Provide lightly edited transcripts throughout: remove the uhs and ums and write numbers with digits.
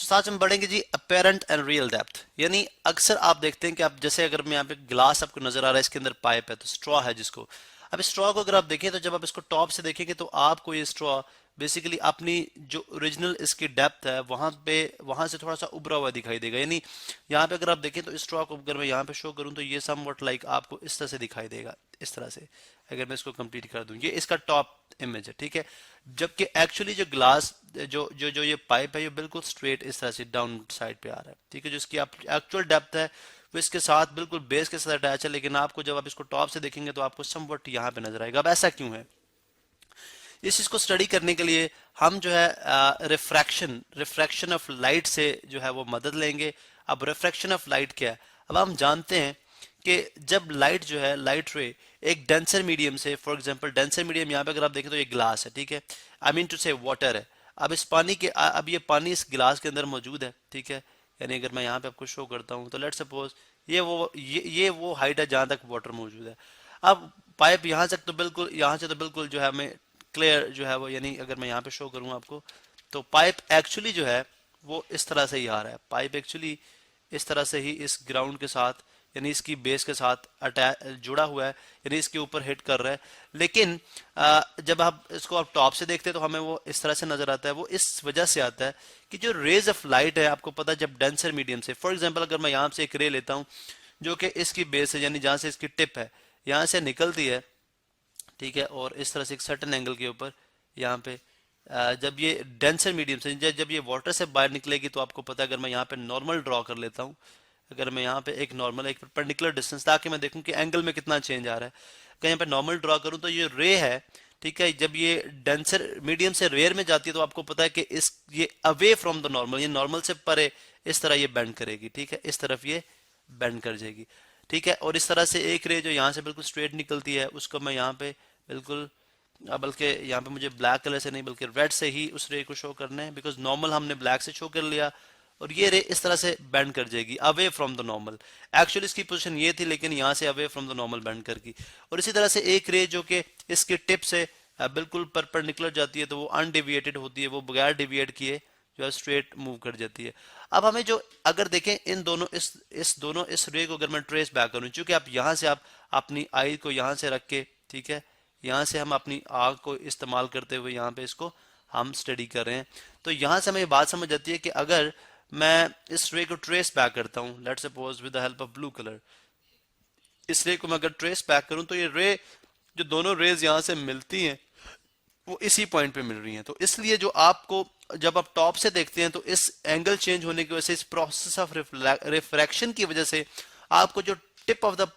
साथ में बढ़ेंगे जी अपेरेंट एंड रियल डेप्थ। यानी अक्सर आप देखते हैं कि आप जैसे अगर मैं यहाँ पे ग्लास आपको नजर आ रहा है, इसके अंदर पाइप है तो स्ट्रॉ है जिसको, अब स्ट्रॉ को अगर आप देखें तो जब आप इसको टॉप से देखेंगे तो आपको ये स्ट्रॉ बेसिकली अपनी जो ओरिजिनल इसकी डेप्थ है वहां से थोड़ा सा उभरा हुआ दिखाई देगा। यानी यहाँ पे अगर आप देखें तो इस स्ट्रॉ को अगर मैं यहाँ पे शो करूँ तो ये समवट लाइक आपको इस तरह से दिखाई देगा, इस तरह से अगर मैं इसको कंप्लीट कर दूं, ये इसका टॉप इमेज है, ठीक है। जबकि एक्चुअली जो ग्लास जो ये पाइप है ये बिल्कुल स्ट्रेट इस तरह से डाउन साइड पे आ रहा है, ठीक है। जो इसकी एक्चुअल डेप्थ है वो इसके साथ बिल्कुल बेस के साथ अटैच है, लेकिन आपको जब आप इसको टॉप से देखेंगे तो आपको समवट यहाँ पे नजर आएगा। अब ऐसा क्यों है? इस चीज को स्टडी करने के लिए हम जो है रिफ्रैक्शन ऑफ लाइट से जो है वो मदद लेंगे। अब रिफ्रैक्शन ऑफ लाइट क्या है? अब हम जानते हैं कि जब लाइट जो है लाइट रे एक डेंसर मीडियम से, फॉर एग्जांपल डेंसर मीडियम यहाँ पे अगर आप देखें तो ये ग्लास है, ठीक है, आई मीन टू से वाटर है। अब इस पानी के अब ये पानी इस गिलास के अंदर मौजूद है, ठीक है। यानी अगर मैं यहाँ पे आपको शो करता हूँ तो लेट्स सपोज ये वो हाइट है जहाँ तक वाटर मौजूद है। अब पाइप यहाँ से तो बिल्कुल जो है हमें क्लियर जो है वो, यानी अगर मैं यहाँ पे शो करूँ आपको तो पाइप एक्चुअली जो है वो इस तरह से ही आ रहा है। पाइप एक्चुअली इस तरह से ही इस ग्राउंड के साथ यानी इसकी बेस के साथ अटैच जुड़ा हुआ है, यानी इसके ऊपर हिट कर रहा है। लेकिन जब आप टॉप से देखते हैं तो हमें वो इस तरह से नजर आता है। वो इस वजह से आता है कि जो रेज ऑफ लाइट है, आपको पता है जब डेंसर मीडियम से, फॉर एग्जांपल अगर मैं यहाँ से एक रे लेता हूँ जो कि इसकी बेस है यानी जहाँ से इसकी टिप है यहाँ से निकलती है, ठीक है, और इस तरह से एक सर्टेन एंगल के ऊपर यहाँ पे जब ये डेंसर मीडियम से जब ये वाटर से बाहर निकलेगी तो आपको पता है, अगर मैं यहाँ पे नॉर्मल ड्रॉ कर लेता हूँ, अगर मैं यहाँ पे एक नॉर्मल एक परपेंडिकुलर डिस्टेंस ताकि मैं देखूं कि एंगल में कितना चेंज आ रहा है, अगर यहाँ पे नॉर्मल ड्रॉ करूं तो ये रे है, ठीक है, जब ये डेंसर मीडियम से रेयर में जाती है तो आपको पता है कि ये अवे फ्रॉम द नॉर्मल, ये नॉर्मल से परे इस तरह ये बेंड करेगी, ठीक है, इस तरफ ये बेंड कर जाएगी, ठीक है। और इस तरह से एक रे जो यहाँ से बिल्कुल स्ट्रेट निकलती है उसको मैं यहाँ पे बिल्कुल बल्कि यहाँ पे मुझे ब्लैक कलर से नहीं बल्कि रेड से ही उस रे को शो करना है, बिकॉज नॉर्मल हमने ब्लैक से शो कर लिया और ये रे इस तरह से बेंड कर जाएगी away from the normal. Actually इसकी पोजीशन ये थी लेकिन यहाँ से away from the normal bend करगी। और इसी तरह से एक रे जो कि इसके टिप से बिल्कुल परपेंडिकुलर जाती है तो वो अनडेविएटेड होती है, वो बगैर डिविएट किए जो है स्ट्रेट मूव कर जाती है। अब हमें जो अगर देखें इन दोनों इस रे को अगर मैं ट्रेस बैक करूं, चूंकि आप यहाँ से आप अपनी आई को यहाँ से रख के, ठीक है, यहाँ से हम अपनी आग को इस्तेमाल करते हुए यहाँ पे इसको हम स्टडी कर रहे हैं, तो यहाँ से हमें ये बात समझ आती है कि अगर मैं इस रे को ट्रेस बैक करता हूँ, let's suppose with the help of blue colour, इस रे को मैं अगर ट्रेस बैक करूँ तो ये रे जो दोनों रेज यहाँ से मिलती हैं वो इसी पॉइंट पे मिल रही हैं। तो इसलिए जो आपको जब आप टॉप से देखते हैं तो इस एंगल चेंज होने की वजह से, इस प्रोसेस ऑफ रिफ्रैक्शन की वजह से आपको जो टिप ऑफ द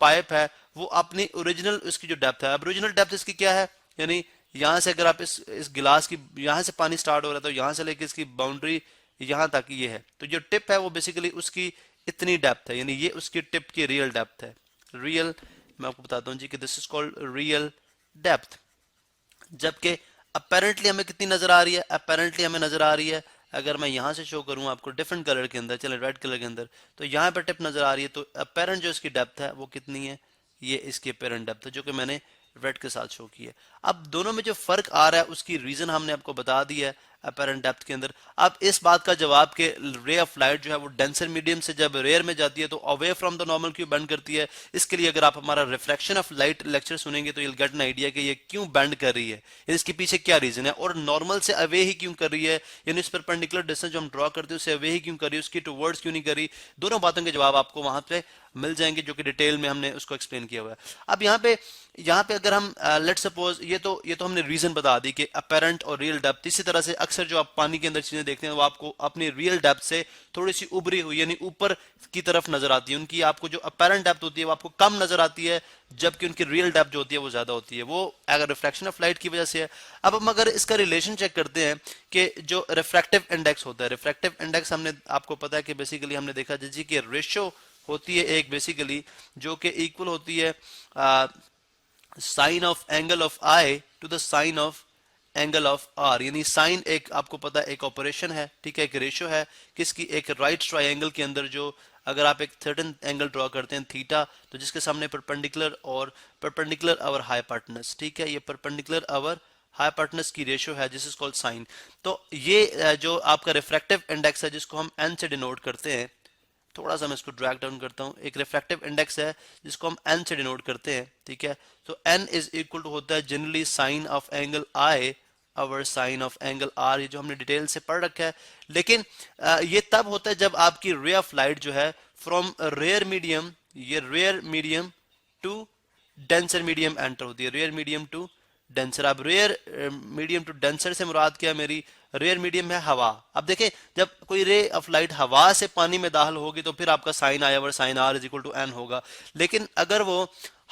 पाइप है वो अपनी ओरिजिनल उसकी जो डेप्थ है, अब ओरिजिनल डेप्थ इसकी क्या है, यानी यहाँ से अगर आप इस गिलास की यहाँ से पानी स्टार्ट हो रहा है तो यहाँ से लेके इसकी बाउंड्री यहाँ तक ये है, तो जो टिप है वो बेसिकली उसकी इतनी डेप्थ है, यानी ये उसकी टिप की रियल डेप्थ है। रियल मैं आपको बताता हूँ जी कि this is called real depth. जबकि अपेरेंटली हमें कितनी नजर आ रही है? अपेरेंटली हमें नजर आ रही है, अगर मैं यहाँ से शो करूँ आपको डिफरेंट कलर के अंदर, चले रेड कलर के अंदर, तो यहाँ पर टिप नजर आ रही है, तो अपेरेंट जो इसकी डेप्थ है वो कितनी है? ये इसकी अपेरेंट डेप्थ है जो कि मैंने रेड के साथ शो की है। अब दोनों में जो फर्क आ रहा है उसकी रीजन हमने आपको बता दी है अपेरेंट डेप्थ के अंदर। अब इस बात का जवाब के रे ऑफ लाइट जो है वो डेंसर मीडियम से जब रेयर में जाती है तो अवे फ्रॉम द नॉर्मल क्यों बेंड करती है, इसके लिए अगर आप हमारा रिफ्लेक्शन ऑफ लाइट लेक्चर सुनेंगे तो you'll गेट एन आइडिया कि ये क्यों बेंड कर रही है, इसके पीछे क्या रीजन है, और नॉर्मल से अवे ही क्यों कर रही है, यानी इस परपेंडिकुलर डिस्टेंस जो हम ड्रॉ करते हैं उससे अवे ही क्यों कर रही है, उसकी टुवर्ड्स क्यों नहीं कर रही। दोनों बातों के जवाब आपको वहां पे मिल जाएंगे जो कि डिटेल में हमने उसको एक्सप्लेन किया हुआ है। अब यहाँ पे अगर हम लेट सपोज ये तो हमने रीजन बता दी कि अपेरेंट और रियल डेप्थ, इसी तरह से अक्सर जो आप पानी के अंदर चीजें देखते हैं वो आपको अपनी रियल डेप्थ से थोड़ी सी उभरी हुई यानी ऊपर की तरफ नजर आती है। उनकी आपको जो अपेरेंट डेप्थ होती है वो आपको कम नजर आती है, जबकि उनकी रियल डेप्थ जो होती है वो ज्यादा होती है, वो अगर रिफ्लेक्शन ऑफ लाइट की वजह से है। अब हम अगर इसका रिलेशन चेक करते हैं कि जो रिफ्रैक्टिव इंडेक्स होता है, रिफ्रैक्टिव इंडेक्स हमने आपको पता है कि बेसिकली हमने देखा जी कि रेशियो होती है एक बेसिकली जो कि इक्वल होती है sine of angle of i to the sine of angle of r, यानी साइन एक आपको पता है एक ऑपरेशन है, ठीक है, एक रेशियो है किसकी, एक राइट ट्रायंगल के अंदर जो अगर आप एक सर्टेन एंगल ड्रॉ करते हैं थीटा, तो जिसके सामने परपेंडिकुलर आवर हाइपोटेनस, ठीक है, ये परपेंडिकुलर आवर हाइपोटेनस की रेशियो है, जिस इज कॉल्ड साइन। तो ये जो आपका रिफ्रैक्टिव इंडेक्स है जिसको हम एन से डिनोट करते हैं, थोड़ा सा मैं इसको ड्रैग डाउन करता हूँ, एक रिफ्रैक्टिव इंडेक्स है जिसको हम एन से डिनोट करते हैं, ठीक है। तो एन इज इक्वल टू होता है generally sine of angle i over sine of angle r, ये जो हमने डिटेल से पढ़ रखा है। लेकिन ये तब होता है जब आपकी रे ऑफ लाइट जो है फ्रॉम रेयर मीडियम, ये rare medium to denser medium enter होती है, रेयर मीडियम टू डेंसर। अब रेयर मीडियम टू डेंसर से मुराद क्या है मेरी, रेयर मीडियम है हवा। अब देखें जब कोई रे ऑफ लाइट हवा से पानी में दाखिल होगी तो फिर आपका sine i over sine r is equal to n होगा। लेकिन अगर वो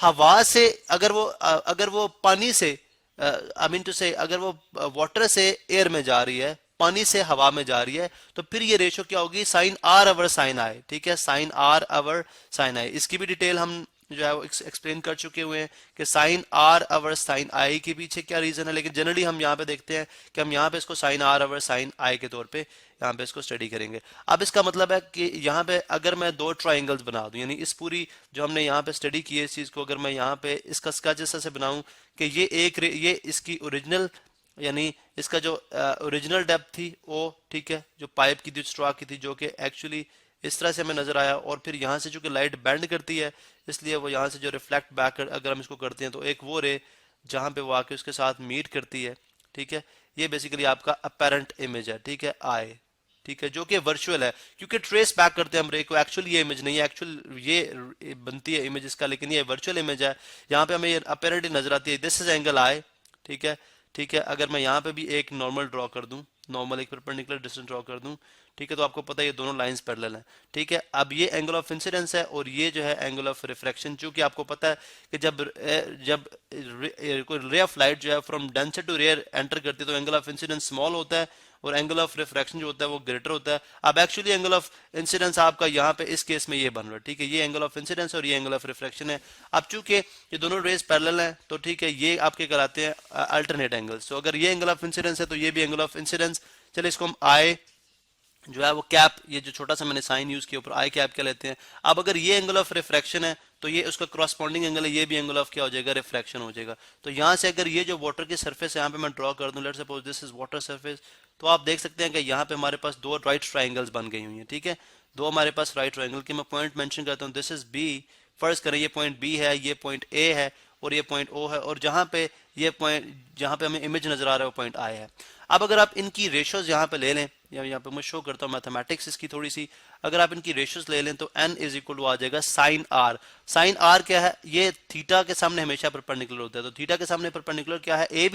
हवा से, अगर वो पानी से, आई मीन टू से अगर वो वाटर से एयर में जा रही है, पानी से हवा में जा रही है, तो फिर ये रेशो क्या होगी, साइन आर अवर साइन आई, ठीक है, साइन आर अवर साइन आई। इसकी भी डिटेल हम जो है वो एक्सप्लेन कर चुके हुए हैं कि साइन आर अवर साइन आई के पीछे क्या रीजन है। लेकिन जनरली हम यहाँ पे देखते हैं कि हम यहाँ पे इसको साइन आर अवर साइन आई के तौर पे यहाँ पे इसको स्टडी करेंगे। अब इसका मतलब है कि यहाँ पे अगर मैं दो ट्राइंगल्स बना दूं, यानी इस पूरी जो हमने यहाँ पे स्टडी की है इस चीज को अगर मैं यहाँ पे इसका स्केच ऐसे बनाऊं कि ये इसकी ओरिजिनल, यानी इसका जो ओरिजिनल डेप्थ थी वो, ठीक है, जो पाइप की थी, स्ट्रॉ की थी, जो कि एक्चुअली इस तरह से हमें नजर आया, और फिर यहाँ से चूंकि लाइट बेंड करती है इसलिए वो यहाँ से जो रिफ्लेक्ट बैक अगर हम इसको करते हैं तो एक वो रे जहाँ पे वो आके उसके साथ मीट करती है, ठीक है। ये बेसिकली आपका अपेरेंट इमेज है, ठीक है, आई, ठीक है, जो कि वर्चुअल है क्योंकि ट्रेस बैक करते हैं हम रे को, एक्चुअल ये इमेज नहीं है, एक्चुअल ये बनती है इमेज इसका, लेकिन ये वर्चुअल इमेज है। यहाँ पे हमें ये अपेरेंटली नजर आती है, दिस इज एंगल आई, ठीक है, ठीक है। अगर मैं यहाँ पे भी एक नॉर्मल ड्रॉ कर दूं, नॉर्मल एक परपेंडिकुलर डिस्टेंस ड्रॉ कर दूं, ठीक है, तो आपको पता है ये दोनों लाइंस पैरेलल हैं, ठीक है। अब ये एंगल ऑफ इंसिडेंस है और ये जो है एंगल ऑफ रिफ्रैक्शन, चूंकि आपको पता है कि जब कोई रे ऑफ लाइट जो है from denser to rare enter करती है तो एंगल ऑफ इंसिडेंस स्मॉल होता है और एंगल ऑफ रिफ्रैक्शन जो होता है वो ग्रेटर होता है। अब एक्चुअली एंगल ऑफ इंसिडेंस आपका यहाँ पे इस केस में ये बन रहा है, ठीक है, ये एंगल ऑफ इंसिडेंस और ये एंगल ऑफ रिफ्रैक्शन है। अब चूंकि ये दोनों रेज पैरेलल हैं तो ठीक है, ये आपके कहलाते हैं अल्टरनेट एंगल्स। तो अगर ये एंगल ऑफ इंसिडेंस है तो ये भी एंगल ऑफ इंसिडेंस, चलिए इसको हम आई जो है वो कैप, ये जो छोटा सा मैंने साइन यूज किया ऊपर आई कैप क्या लेते हैं। अब अगर ये एंगल ऑफ रिफ्रैक्शन है तो ये उसका क्रॉसपॉन्डिंग एंगल है, ये भी एंगल ऑफ क्या हो जाएगा, रिफ्रैक्शन हो जाएगा। तो यहाँ से अगर ये जो वाटर की सरफेस यहाँ पे मैं ड्रॉ कर दूं, let's suppose this is water surface, तो आप देख सकते हैं कि यहाँ पे हमारे पास दो राइट ट्राइंगल्स बन गई हुई हैं, ठीक है, दो हमारे पास राइट ट्राइंगल की मैं पॉइंट मेंशन करता हूँ, दिस इज बी, फर्ज करें ये पॉइंट बी है, ये पॉइंट ए है और ये पॉइंट ओ है, और जहां पे ये पॉइंट जहां पे हमें इमेज नजर आ रहा है वो पॉइंट आई है। अब अगर आप इनकी रेशोज यहाँ पे ले लें, या यहाँ पे मैं शो करता हूँ मैथमेटिक्स इसकी थोड़ी सी, अगर आप इनकी रेशोज ले लें तो n इज इक्वल टू आ जाएगा साइन आर। साइन आर क्या है, ये थीटा के सामने हमेशा परपेंडिकुलर होता है, तो थीटा के सामने परपेंडिकुलर क्या है, ए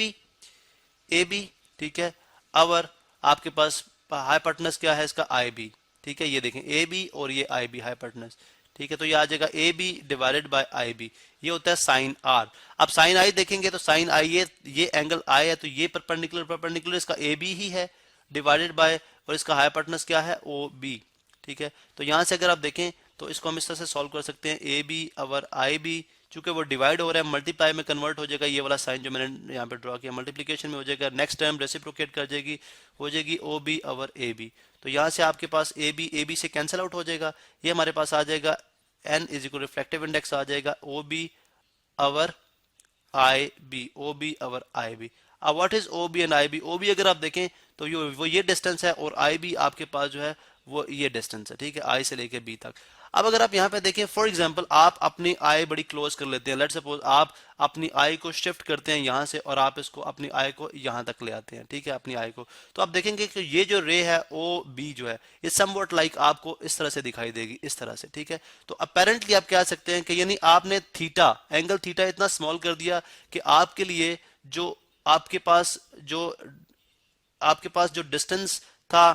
बी, ठीक है, अवर आपके पास हाइपोटेनस क्या है इसका आई बी, ठीक है, ये देखें ए बी और ये आई बी हाइपोटेनस, ठीक है, तो ये आ जाएगा a b divided by i b, ये होता है साइन आर। अब साइन आई देखेंगे तो साइन आई ये एंगल आई है तो ये परपेंडिकुलर इसका ए बी ही है डिवाइडेड बाय, और इसका हाइपोटेनस क्या है ओ बी, ठीक है। तो यहां से अगर आप देखें तो इसको हम इस तरह से सॉल्व कर सकते हैं, A B over I B, चूंकि वो डिवाइड हो रहा है मल्टीप्लाई में कन्वर्ट हो जाएगा, ये वाला साइन जो मैंने यहाँ पे ड्रॉ किया मल्टीप्लिकेशन में हो जाएगा, नेक्स्ट टर्म रेसिप्रोकेट कर जाएगी, हो जाएगी ओ बी अवर ए बी। तो यहाँ से आपके पास ए बी से कैंसिल आउट हो जाएगा, ये हमारे पास आ जाएगा N is equal refractive index आ जाएगा O B over I B, O B over I B. अब what is O B and I B, O B अगर आप देखें तो वो ये डिस्टेंस है और आई बी आपके पास जो है वो ये डिस्टेंस है, ठीक है, आई से लेके बी तक। अब अगर आप यहाँ पे देखें फॉर एग्जांपल आप अपनी आई बड़ी क्लोज कर लेते हैं, लेट्स सपोज आप अपनी आई को शिफ्ट करते हैं यहाँ से और आप इसको अपनी आई को यहाँ तक ले आते हैं, ठीक है, अपनी आई को, तो आप देखेंगे कि ये जो रे है ओ बी जो है ये समवॉट लाइक आपको इस तरह से दिखाई देगी, इस तरह से, ठीक है। तो अपेरेंटली आप कह सकते हैं कि यानी आपने थीटा, एंगल थीटा इतना स्मॉल कर दिया कि आपके लिए जो आपके पास जो डिस्टेंस था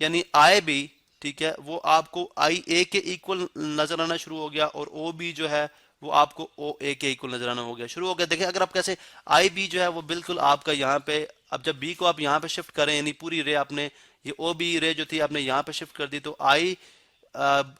यानी आई बी, ठीक है, वो आपको आई ए के इक्वल नजर आना शुरू हो गया और ओ बी जो है वो आपको ओ ए के इक्वल नजर आना हो गया शुरू हो गया। देखिए अगर आप कैसे आई बी जो है वो बिल्कुल आपका यहाँ पे, अब जब बी को आप यहाँ पे शिफ्ट करें यानी पूरी रे आपने ये ओ बी रे जो थी आपने यहाँ पे शिफ्ट कर दी तो I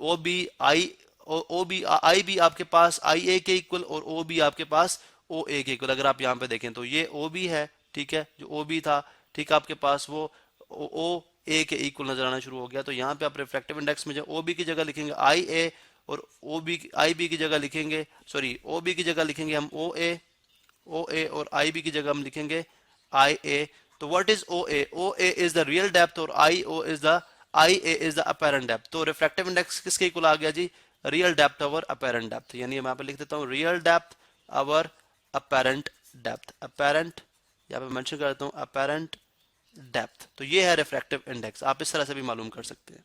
O B I O B I B आपके पास आई ए के इक्वल और ओ बी आपके पास ओ ए के इक्वल। अगर आप यहाँ पे देखें तो ये ओ बी है, ठीक है, जो ओ बी था, ठीक है, आपके पास वो ओ ए के इक्वल नजर आना शुरू हो गया। तो यहाँ पे आप रिफ्लेक्टिव इंडेक्स में जो ओ बी की जगह लिखेंगे आई ए और ओ बी आई बी की जगह लिखेंगे, सॉरी ओ बी की जगह लिखेंगे हम ओ ए और आई बी की जगह हम लिखेंगे आई ए, तो what is O A is the real depth और I A is the apparent depth. तो रिफ्रैक्टिव इंडेक्स किसके इक्वल आ गया जी, real depth over apparent depth. यानी मैं यहाँ पे लिख देता हूँ real depth over apparent depth, apparent यहाँ पे मेंशन कर देता हूँ अपेरेंट डेप्थ। तो ये है रिफ्रैक्टिव इंडेक्स, आप इस तरह से भी मालूम कर सकते हैं।